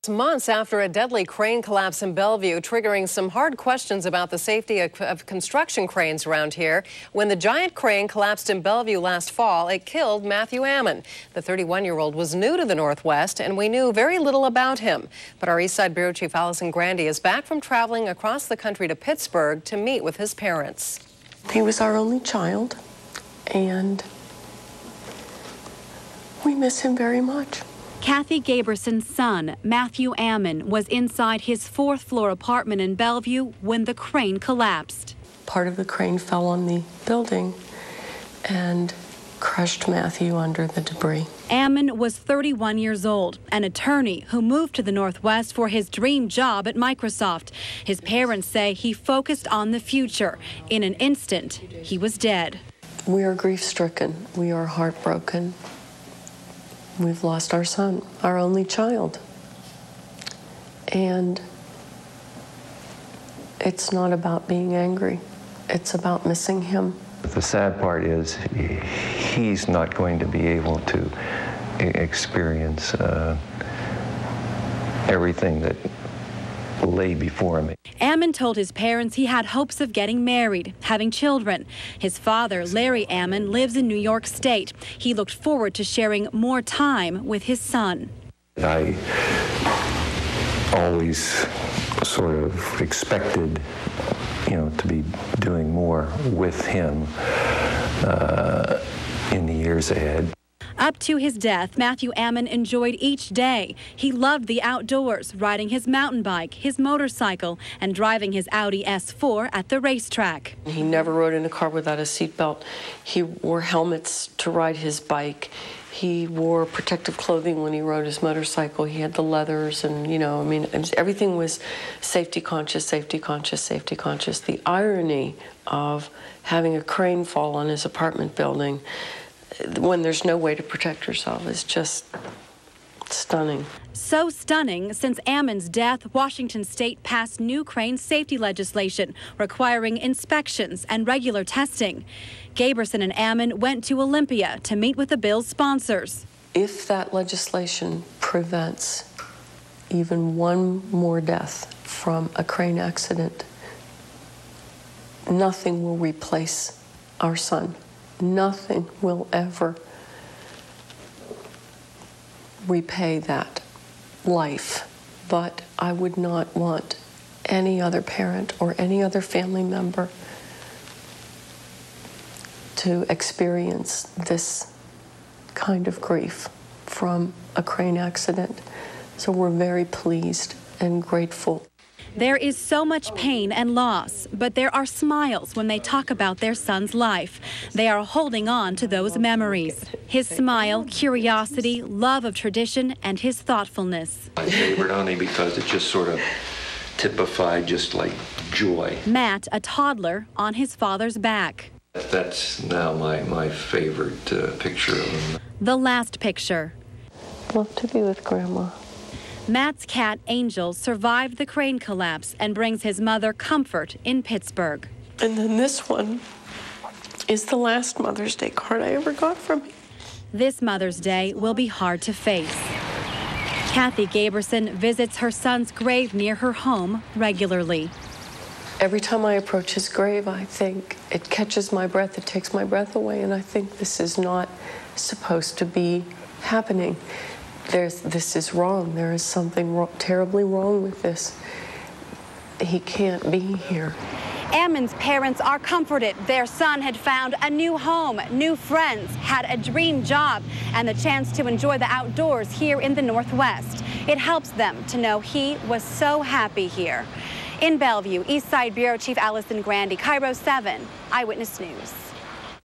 Months after a deadly crane collapse in Bellevue, triggering some hard questions about the safety of construction cranes around here. When the giant crane collapsed in Bellevue last fall, it killed Matthew Ammon. The 31-year-old was new to the Northwest, and we knew very little about him. But our Eastside Bureau Chief Allison Grandy is back from traveling across the country to Pittsburgh to meet with his parents. He was our only child, and we miss him very much. Kathy Gaberson's son, Matthew Ammon, was inside his fourth-floor apartment in Bellevue when the crane collapsed. Part of the crane fell on the building and crushed Matthew under the debris. Ammon was 31 years old, an attorney who moved to the Northwest for his dream job at Microsoft. His parents say he focused on the future. In an instant, he was dead. We are grief-stricken. We are heartbroken. We've lost our son, our only child. And it's not about being angry. It's about missing him. The sad part is he's not going to be able to experience everything that lay before him. Ammon told his parents he had hopes of getting married, having children. His father, Larry Ammon, lives in New York State. He looked forward to sharing more time with his son. I always sort of expected, to be doing more with him in the years ahead. Up to his death, Matthew Ammon enjoyed each day. He loved the outdoors, riding his mountain bike, his motorcycle, and driving his Audi S4 at the racetrack. He never rode in a car without a seatbelt. He wore helmets to ride his bike. He wore protective clothing when he rode his motorcycle. He had the leathers and, everything was safety conscious, safety conscious, safety conscious. The irony of having a crane fall on his apartment building when there's no way to protect yourself is just stunning. So stunning, since Ammon's death, Washington State passed new crane safety legislation requiring inspections and regular testing. Gaberson and Ammon went to Olympia to meet with the bill's sponsors. If that legislation prevents even one more death from a crane accident, nothing will replace our son. Nothing will ever repay that life, but I would not want any other parent or any other family member to experience this kind of grief from a crane accident. So we're very pleased and grateful. There is so much pain and loss, but there are smiles when they talk about their son's life. They are holding on to those memories. His smile, curiosity, love of tradition, and his thoughtfulness. My favorite, honey, because it just sort of typified just like joy. Matt, a toddler, on his father's back. That's now my favorite picture of him. The last picture. Love to be with Grandma. Matt's cat, Angel, survived the crane collapse and brings his mother comfort in Pittsburgh. And then this one is the last Mother's Day card I ever got from him. This Mother's Day will be hard to face. Kathy Gaberson visits her son's grave near her home regularly. Every time I approach his grave, I think it catches my breath, it takes my breath away, and I think this is not supposed to be happening. This is wrong. There is something terribly wrong with this. He can't be here. Ammon's parents are comforted. Their son had found a new home, new friends, had a dream job, and the chance to enjoy the outdoors here in the Northwest. It helps them to know he was so happy here. In Bellevue, Eastside Bureau Chief Allison Grandy, KIRO7, Eyewitness News.